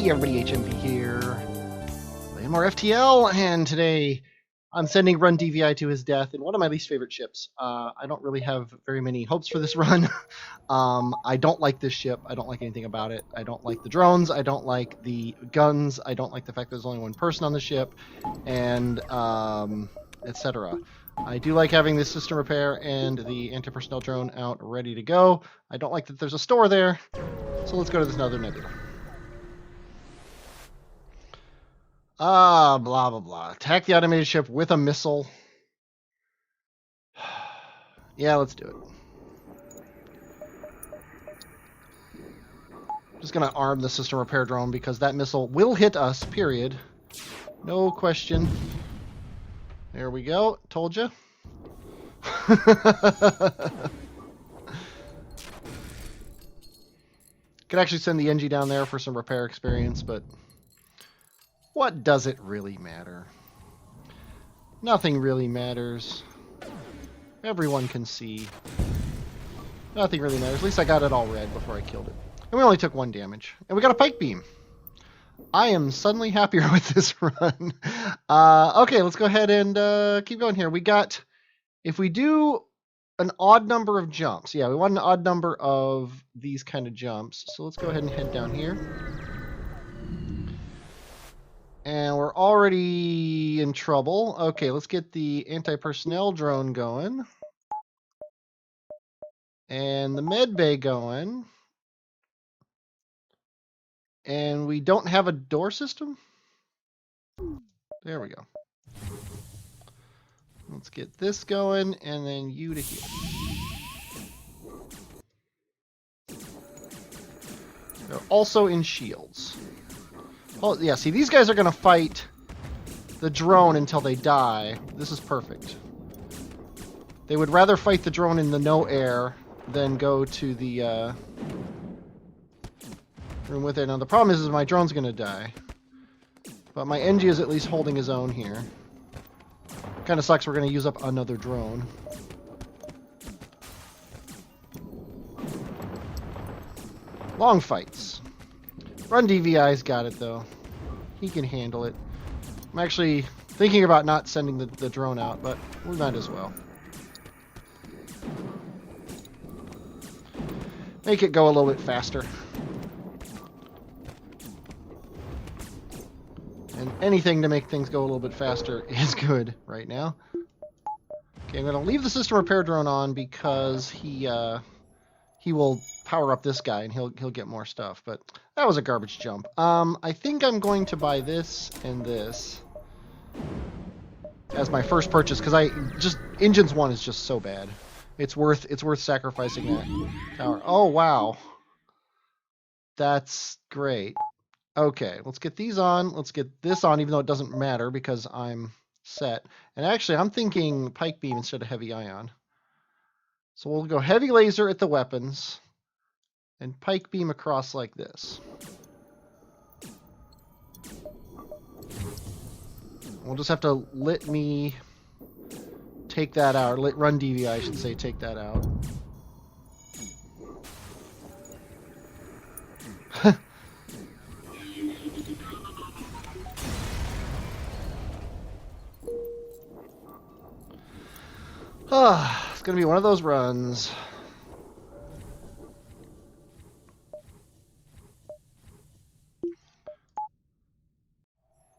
Hey everybody, HMV here. Playing more FTL, and today I'm sending Run DVI to his death in one of my least favorite ships. I don't really have very many hopes for this run. I don't like this ship. I don't like anything about it. I don't like the drones. I don't like the guns. I don't like the fact there's only one person on the ship, and etc. I do like having the system repair and the anti-personnel drone out ready to go. I don't like that there's a store there. So let's go to this other nebula. Blah, blah, blah. Attack the automated ship with a missile. Yeah, let's do it. Just gonna arm the system repair drone because that missile will hit us, period. No question. There we go. Told you. Could actually send the NG down there for some repair experience, but what does it really matter? Nothing really matters. Everyone can see. Nothing really matters. At least I got it all red before I killed it. And we only took 1 damage. And we got a pike beam. I am suddenly happier with this run. Okay, let's go ahead and keep going here. We got, if we do an odd number of jumps. Yeah, we want an odd number of these kind of jumps. So let's go ahead and head down here. And we're already in trouble. Okay, let's get the anti-personnel drone going. And the med bay going. And we don't have a door system? There we go. Let's get this going, and then you to here. They're also in shields. Oh, yeah, see, these guys are going to fight the drone until they die. This is perfect. They would rather fight the drone in the no air than go to the room with it. Now, the problem is my drone's going to die. But my NG is at least holding his own here. Kind of sucks we're going to use up another drone. Long fights. Run DVI's got it, though. He can handle it. I'm actually thinking about not sending the drone out, but we might as well. Make it go a little bit faster. And anything to make things go a little bit faster is good right now. Okay, I'm going to leave the system repair drone on because he will power up this guy and he'll get more stuff. But that was a garbage jump. I think I'm going to buy this and this as my first purchase because Engines 1 is just so bad. It's worth sacrificing that tower. Oh wow, that's great. Okay, let's get these on. Let's get this on, even though it doesn't matter because I'm set. And actually, I'm thinking pike beam instead of heavy ion. So we'll go heavy laser at the weapons and pike beam across like this. We'll just have to let me take that out, or let Run DVI, I should say, take that out. It's going to be one of those runs.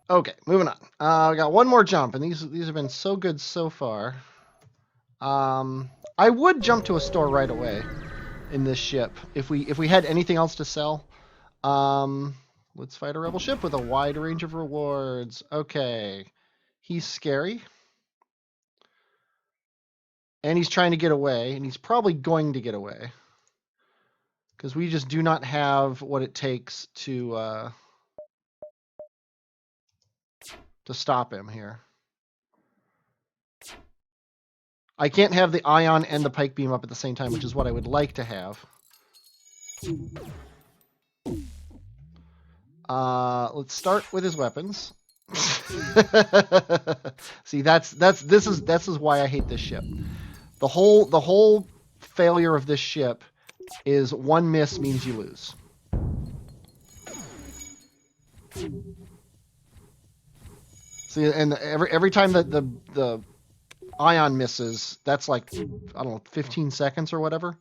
Okay, moving on. We got one more jump, and these have been so good so far. I would jump to a store right away in this ship if we had anything else to sell. Let's fight a rebel ship with a wide range of rewards. Okay, he's scary. And he's trying to get away, and he's probably going to get away. Because we just do not have what it takes to stop him here. I can't have the ion and the pike beam up at the same time, which is what I would like to have. Let's start with his weapons. See, this is why I hate this ship. The whole failure of this ship is one miss means you lose. See, and every time that the ion misses, that's like, I don't know, 15 seconds or whatever.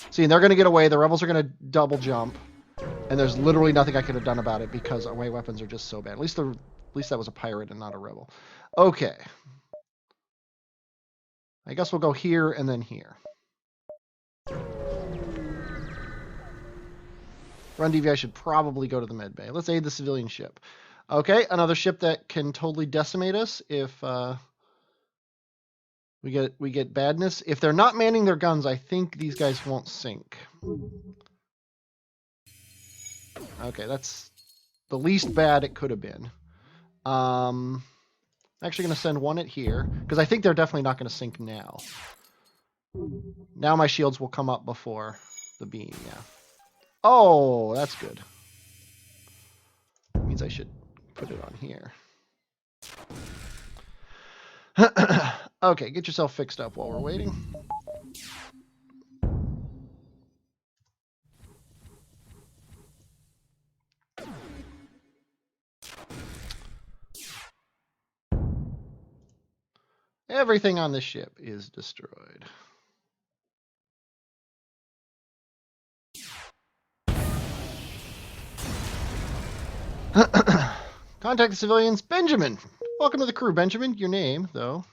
See, they're going to get away. The rebels are going to double jump. And there's literally nothing I could have done about it because away weapons are just so bad. At least that was a pirate and not a rebel. Okay. I guess we'll go here and then here. Run DVI should probably go to the med bay. Let's aid the civilian ship. Okay, another ship that can totally decimate us if we get badness. If they're not manning their guns, I think these guys won't sink. Okay, that's the least bad it could have been. I'm actually going to send one at here, because I think they're definitely not going to sink now. Now my shields will come up before the beam, yeah. Oh, that's good. That means I should put it on here. Okay, get yourself fixed up while we're waiting. Everything on this ship is destroyed. Contact the civilians. Benjamin! Welcome to the crew, Benjamin. Your name, though,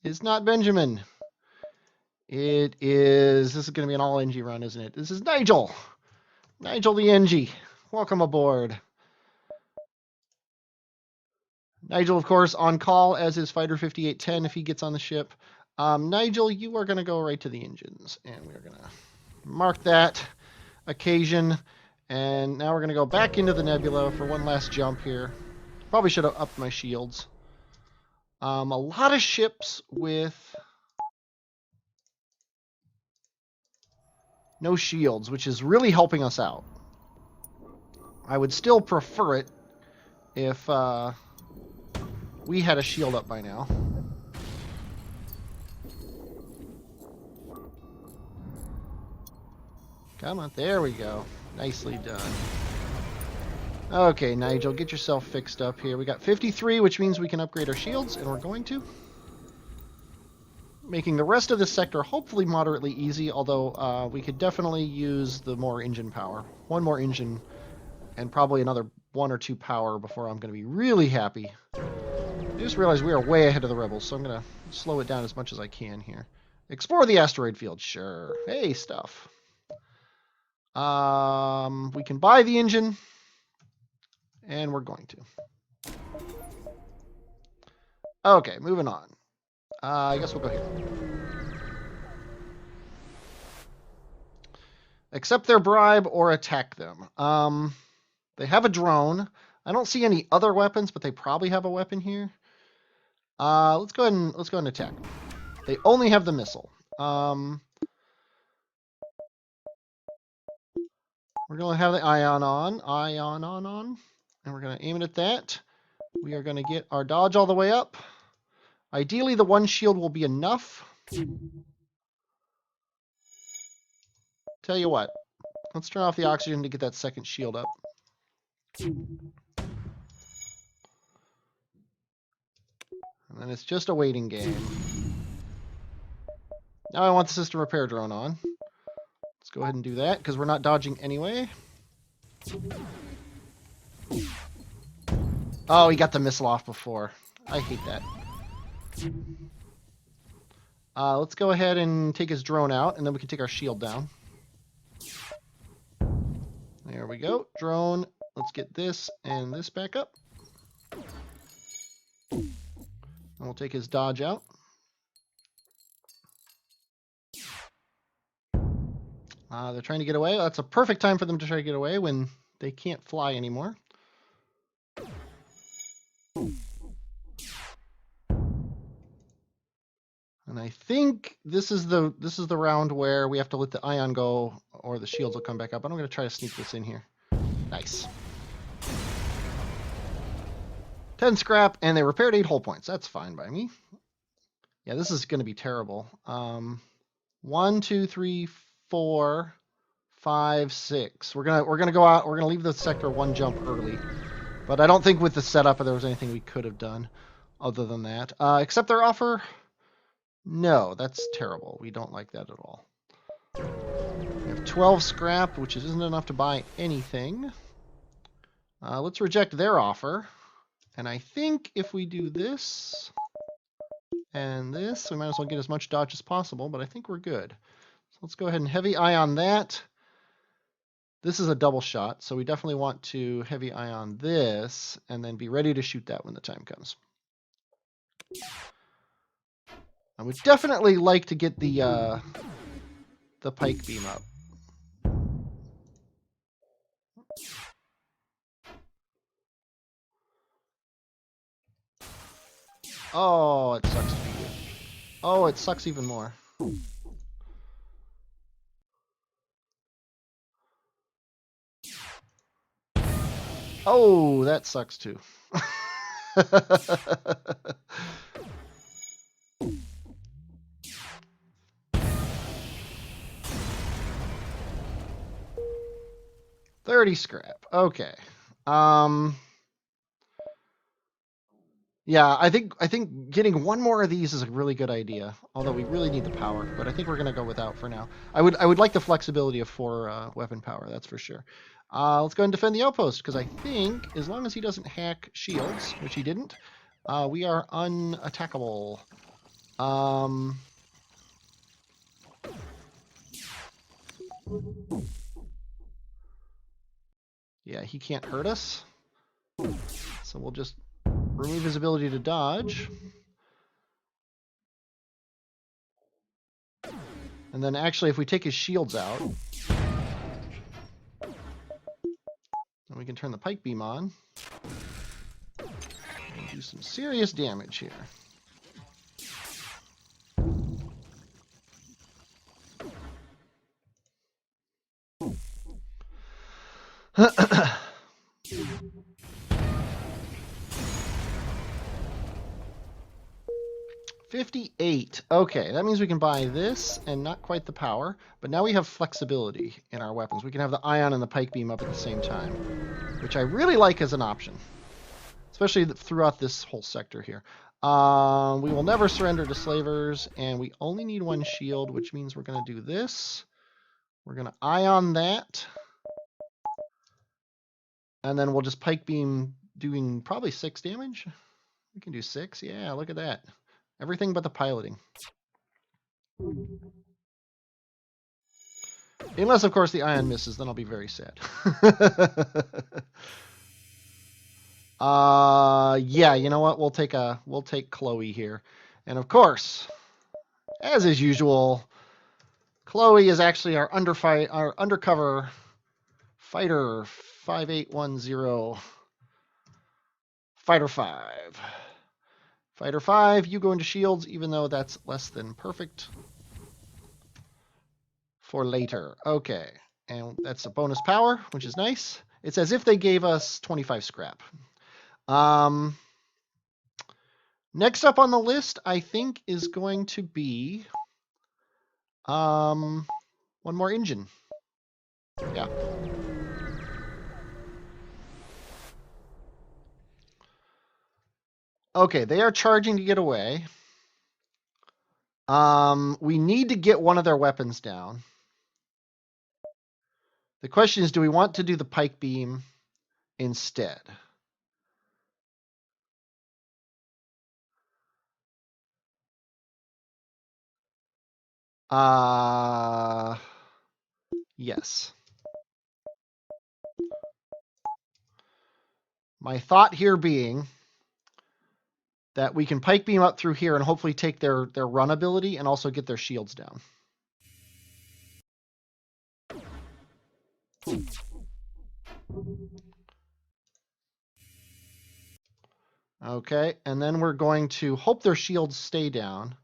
is not Benjamin. It is... This is going to be an all-NG run, isn't it? This is Nigel! Nigel the NG. Welcome aboard. Nigel, of course, on call as is Fighter 5810 if he gets on the ship. Nigel, you are going to go right to the engines. And we're going to mark that occasion. And now we're going to go back into the nebula for one last jump here. Probably should have upped my shields. A lot of ships with no shields, which is really helping us out. I would still prefer it if we had a shield up by now. Come on, there we go. Nicely done. Okay, Nigel, get yourself fixed up here. We got 53, which means we can upgrade our shields, and we're going to. Making the rest of this sector hopefully moderately easy, although we could definitely use the more engine power. One more engine, and probably another 1 or 2 power before I'm going to be really happy. I just realized we are way ahead of the rebels, so I'm going to slow it down as much as I can here. Explore the asteroid field, sure. Hey, stuff. We can buy the engine, and we're going to. Okay, moving on. I guess we'll go here. Accept their bribe or attack them. They have a drone. I don't see any other weapons, but they probably have a weapon here. Let's go ahead and attack. They only have the missile. We're going to have the ion on, and we're going to aim it at that. We are going to get our dodge all the way up. Ideally, the one shield will be enough. Tell you what, let's turn off the oxygen to get that second shield up. And then it's just a waiting game. Now I want the system repair drone on. Let's go ahead and do that, because we're not dodging anyway. Oh, he got the missile off before. I hate that. Let's go ahead and take his drone out, and then we can take our shield down. There we go. Drone. Let's get this and this back up. And we'll take his dodge out. They're trying to get away. That's a perfect time for them to try to get away when they can't fly anymore. And I think this is the round where we have to let the ion go or the shields will come back up. I'm going to try to sneak this in here. Nice. 10 scrap, and they repaired 8 hull points. That's fine by me. Yeah, this is going to be terrible. 1, 2, 3, 4, 5, 6. We're gonna go out. We're gonna leave the sector 1 jump early. But I don't think with the setup there was anything we could have done other than that. Accept their offer? No, that's terrible. We don't like that at all. We have 12 scrap, which isn't enough to buy anything. Let's reject their offer. And I think if we do this and this, we might as well get as much dodge as possible, but I think we're good. So let's go ahead and heavy ion that. This is a double shot, so we definitely want to heavy ion this and then be ready to shoot that when the time comes. I would definitely like to get the pike beam up. Oh, it sucks to be you. Oh, it sucks even more. Oh, that sucks too. $30 scrap. Okay. Yeah, I think getting one more of these is a really good idea. Although we really need the power, but I think we're gonna go without for now. I would like the flexibility of 4 weapon power. That's for sure. Let's go and defend the outpost because I think as long as he doesn't hack shields, which he didn't, we are unattackable. Yeah, he can't hurt us. So we'll just remove his ability to dodge. And then actually, if we take his shields out, then we can turn the pike beam on and do some serious damage here. $58. Okay, that means we can buy this and not quite the power, but now we have flexibility in our weapons. We can have the ion and the pike beam up at the same time, which I really like as an option, especially throughout this whole sector here. We will never surrender to slavers, and we only need 1 shield, which means we're going to do this. We're going to ion that, and then we'll just pike beam doing probably 6 damage. We can do 6. Yeah, look at that. Everything but the piloting. Unless, of course, the ion misses, then I'll be very sad. Yeah, you know what? We'll take Chloe here. And of course, as is usual, Chloe is actually our undercover fighter 5810 Fighter 5. Fighter 5, you go into shields, even though that's less than perfect. For later. Okay. And that's a bonus power, which is nice. It's as if they gave us 25 scrap. Next up on the list, I think, is going to be one more engine. Yeah. Okay, they are charging to get away. We need to get one of their weapons down. The question is, do we want to do the pike beam instead? Yes. My thought here being that we can pike beam up through here and hopefully take their run ability and also get their shields down. Okay, and then we're going to hope their shields stay down.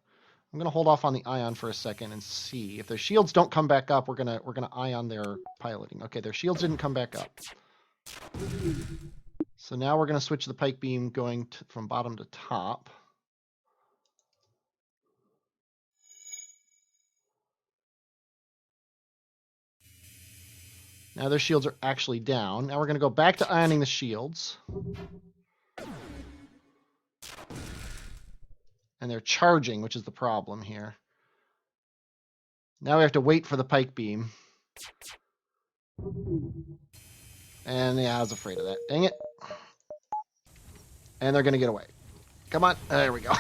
I'm going to hold off on the ion for a second and see. If their shields don't come back up, we're gonna ion their piloting. Okay, their shields didn't come back up. So now we're going to switch the pike beam going from bottom to top. Now their shields are actually down. Now we're going to go back to ironing the shields. And they're charging, which is the problem here. Now we have to wait for the pike beam. And yeah, I was afraid of that. Dang it. And they're going to get away. Come on. There we go.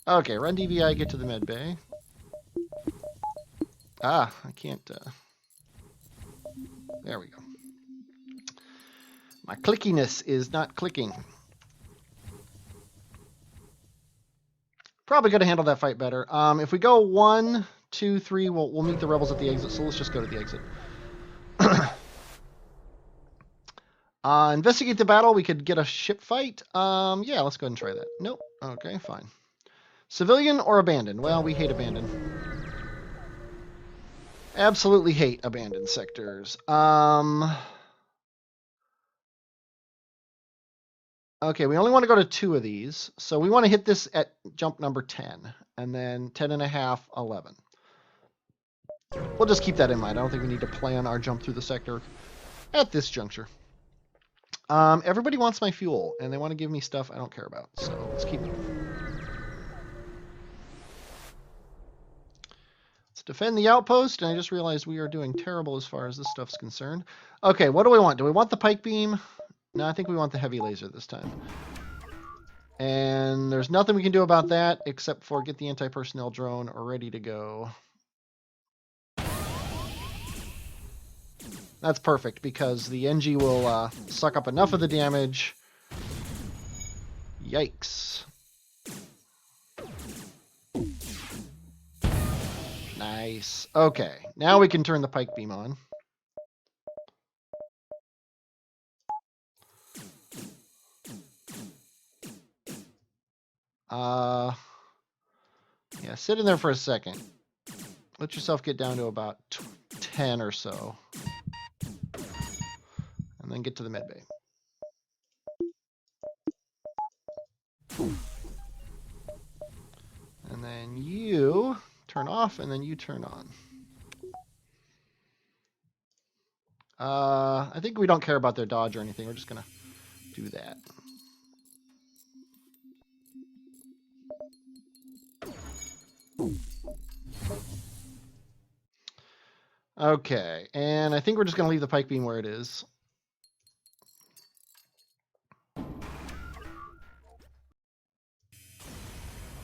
Okay, run DVI, get to the med bay. Ah, I can't... There we go. My clickiness is not clicking. Probably could have handled that fight better. If we go 1, 2, 3, we'll meet the rebels at the exit. So let's just go to the exit. Investigate the battle. We could get a ship fight. Yeah, let's go ahead and try that. Nope. Okay, fine. Civilian or abandoned? Well, we hate abandoned. Absolutely hate abandoned sectors. Okay, we only want to go to 2 of these. So we want to hit this at jump number 10. And then 10 and a half, 11. We'll just keep that in mind. I don't think we need to plan our jump through the sector at this juncture. Everybody wants my fuel, and they want to give me stuff I don't care about. So let's keep moving. Let's defend the outpost, and I just realized we are doing terrible as far as this stuff's concerned. Okay, what do we want? Do we want the pike beam? No, I think we want the heavy laser this time. And there's nothing we can do about that except for get the anti-personnel drone ready to go. That's perfect because the NG will suck up enough of the damage. Yikes. Nice. Okay, now we can turn the pike beam on. Yeah, sit in there for a second. Let yourself get down to about 10 or so. And then get to the med bay. And then you turn off, and then you turn on. I think we don't care about their dodge or anything. We're just going to do that. Okay, and I think we're just going to leave the pike beam where it is.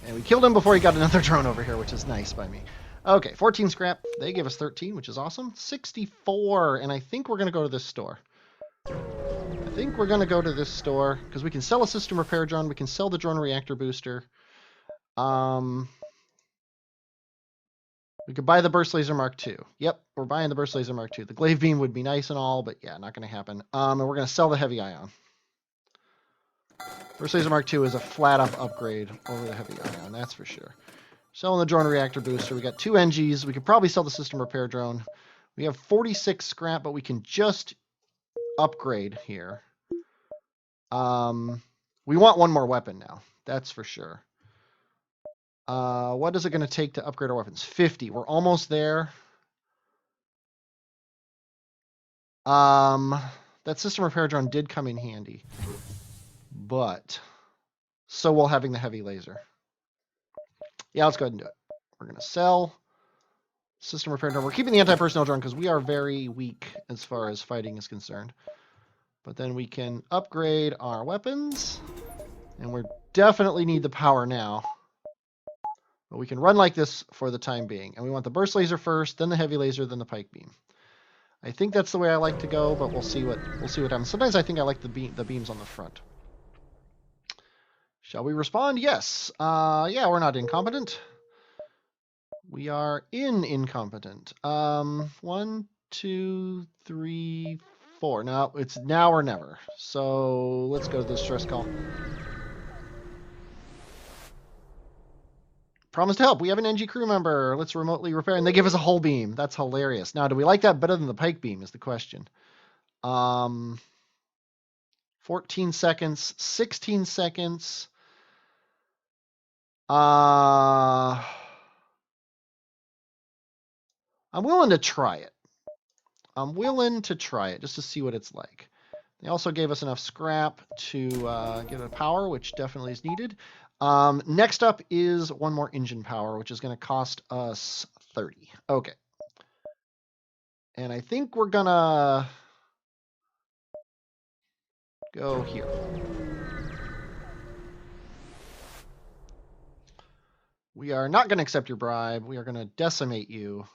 And we killed him before he got another drone over here, which is nice by me. Okay, 14 scrap. They gave us 13, which is awesome. 64, and I think we're going to go to this store. I think we're going to go to this store, because we can sell a system repair drone. We can sell the drone reactor booster. We could buy the Burst Laser Mark II. Yep, we're buying the Burst Laser Mark II. The Glaive Beam would be nice and all, but yeah, not going to happen. And we're going to sell the Heavy Ion. Burst Laser Mark II is a flat-up upgrade over the Heavy Ion, that's for sure. Selling the drone reactor booster. We got 2 NGs. We could probably sell the system repair drone. We have 46 scrap, but we can just upgrade here. We want one more weapon now. That's for sure. What is it going to take to upgrade our weapons? 50. We're almost there. That system repair drone did come in handy. But so will having the heavy laser. Yeah, let's go ahead and do it. We're going to sell system repair drone. We're keeping the anti-personnel drone because we are very weak as far as fighting is concerned. But then we can upgrade our weapons. And we definitely need the power now. But we can run like this for the time being. And we want the burst laser first, then the heavy laser, then the pike beam. I think that's the way I like to go, but we'll see what happens. Sometimes I think I like the beams on the front. Shall we respond? Yes. Yeah, we're not incompetent. We are incompetent. 1, 2, 3, 4. No, it's now or never. So let's go to the stress call. Promise to help. We have an NG crew member. Let's remotely repair. And they give us a hull beam. That's hilarious. Now, do we like that better than the pike beam is the question. 14 seconds. 16 seconds. I'm willing to try it. I'm willing to try it just to see what it's like. They also gave us enough scrap to get a power, which definitely is needed. Next up is one more engine power, which is going to cost us 30. Okay. And I think we're going to go here. We are not going to accept your bribe. We are going to decimate you.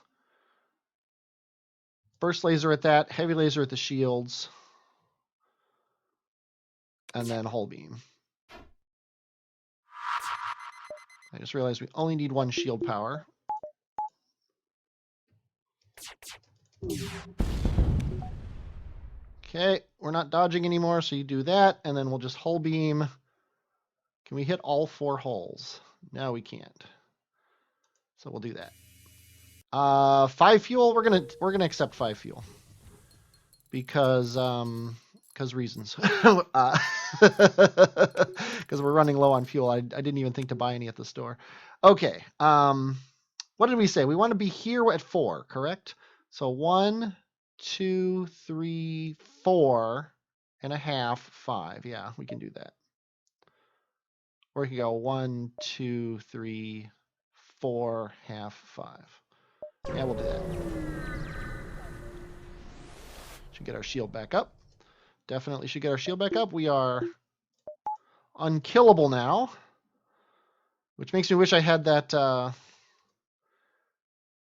Burst laser at that, heavy laser at the shields, and then hull beam. I just realized we only need one shield power. Okay, we're not dodging anymore, so you do that, and then we'll just hull beam. Can we hit all 4 hulls? No, we can't. So we'll do that. 5 fuel. We're gonna accept 5 fuel because reasons. Because we're running low on fuel. I didn't even think to buy any at the store. Okay. What did we say? We want to be here at 4, correct? So 1, 2, 3, 4 and a half, 5. Yeah, we can do that. Or we can go 1, 2, 3, 4, half, 5. Yeah, we'll do that. Should get our shield back up. Definitely should get our shield back up. We are unkillable now, which makes me wish I had that.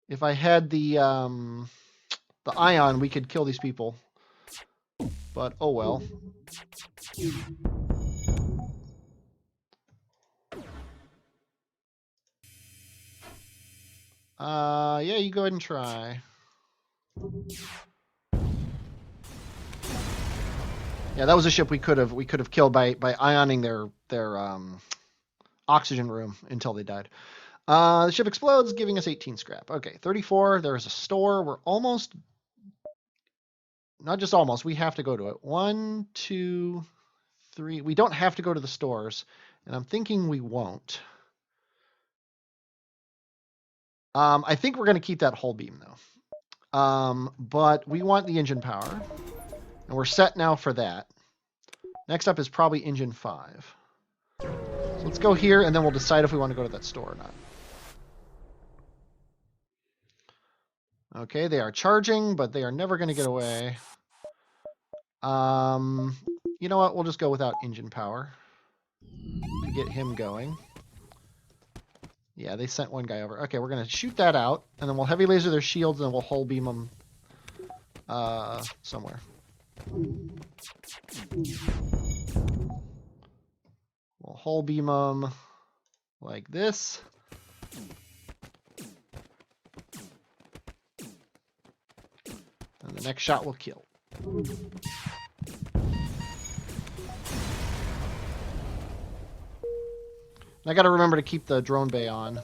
If I had the ion, we could kill these people. But oh well. Yeah, you go ahead and try. Yeah, that was a ship we could have killed by ioning their oxygen room until they died. The ship explodes, giving us 18 scrap. Okay, 34. There's a store. We're almost, not just almost, we have to go to it. 1, 2, 3. We don't have to go to the stores, and I'm thinking we won't. I think we're going to keep that hull beam, though. But we want the engine power, and we're set now for that. Next up is probably engine 5. So let's go here, and then we'll decide if we want to go to that store or not. Okay, they are charging, but they are never going to get away. You know what? We'll just go without engine power to get him going. Yeah, they sent one guy over. Okay, we're going to shoot that out, and then we'll heavy laser their shields, and we'll hull beam them somewhere. We'll hull beam them like this. And the next shot will kill. And I got to remember to keep the drone bay on.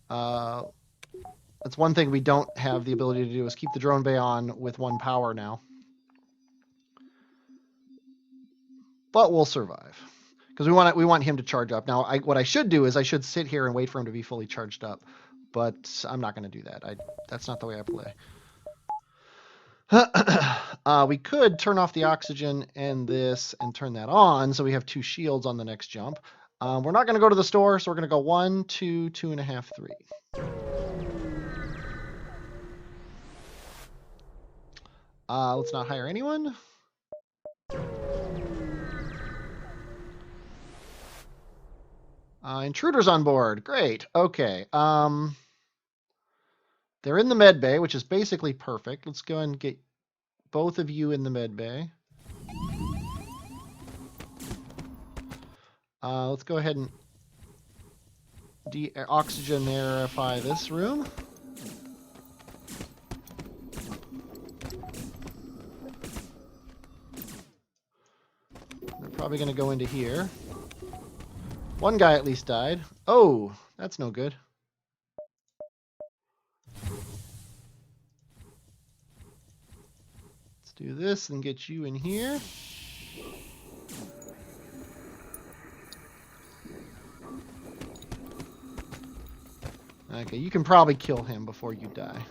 That's one thing we don't have the ability to do, is keep the drone bay on with 1 power now. But we'll survive, because we want him to charge up. Now, what I should do is I should sit here and wait for him to be fully charged up, but I'm not going to do that. That's not the way I play. We could turn off the oxygen and this and turn that on, so we have 2 shields on the next jump. We're not going to go to the store, so we're going to go 1, 2, 2.5, 3. Let's not hire anyone. Intruders on board. Great. Okay. They're in the med bay, which is basically perfect. Let's go and get both of you in the med bay. Let's go ahead and de-oxygenify this room. They're probably going to go into here. One guy at least died. Oh, that's no good. Let's do this and get you in here. Okay, you can probably kill him before you die.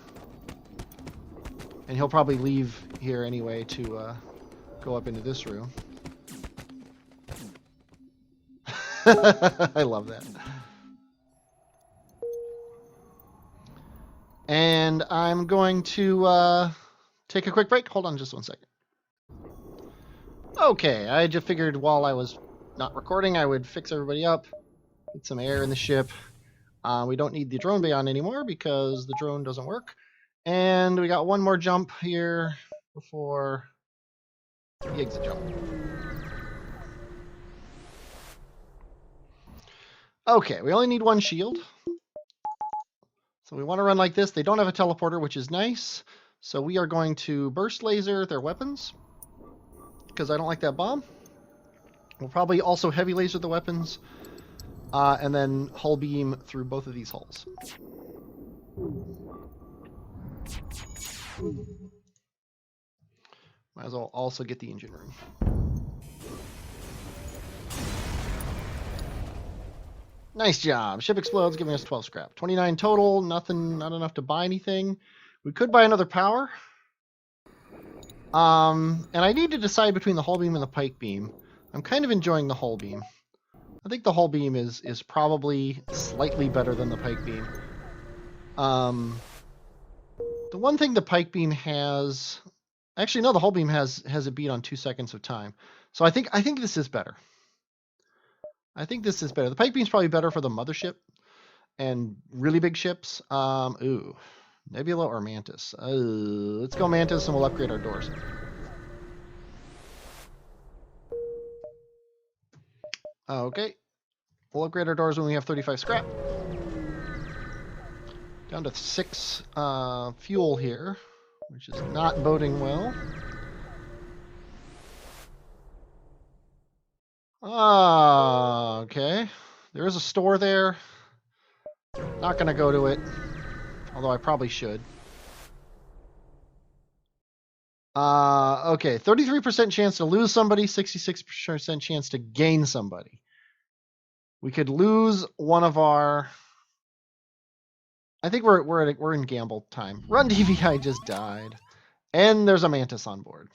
And he'll probably leave here anyway to go up into this room. I love that. And I'm going to take a quick break. Hold on just 1 second. Okay, I just figured while I was not recording, I would fix everybody up, get some air in the ship. We don't need the drone bay on anymore because the drone doesn't work. And we got one more jump here before the exit jump. Okay, we only need one shield. So we want to run like this. They don't have a teleporter, which is nice. So we are going to burst laser their weapons, because I don't like that bomb. We'll probably also heavy laser the weapons, and then hull beam through both of these hulls. Might as well also get the engine room. Nice job. Ship explodes, giving us 12 scrap. 29 total, nothing, not enough to buy anything. We could buy another power. And I need to decide between the hull beam and the pike beam. I'm kind of enjoying the hull beam. I think the hull beam is probably slightly better than the pike beam. The one thing the pike beam has... Actually, no, the hull beam has a beat on 2 seconds of time. So I think this is better. I think this is better. The pike beam's probably better for the mothership and really big ships. Ooh, Nebula or Mantis? Let's go Mantis and we'll upgrade our doors. Okay, we'll upgrade our doors when we have 35 scrap. Down to 6 fuel here, which is not boding well. Okay. There is a store there. Not going to go to it, although I probably should. Okay, 33% chance to lose somebody, 66% chance to gain somebody. We could lose one of our... I think we're in gamble time. Run DVI just died. And there's a Mantis on board.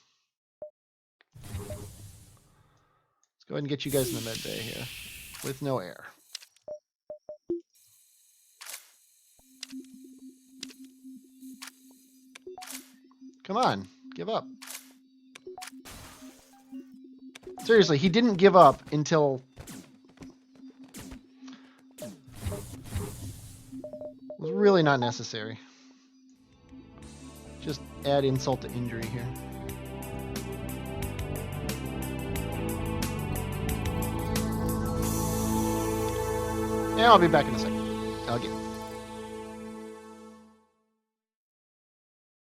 Go ahead and get you guys in the med bay here with no air. Come on, give up. Seriously, he didn't give up until... It was really not necessary. Just add insult to injury here. Yeah, I'll be back in a second. I'll get it.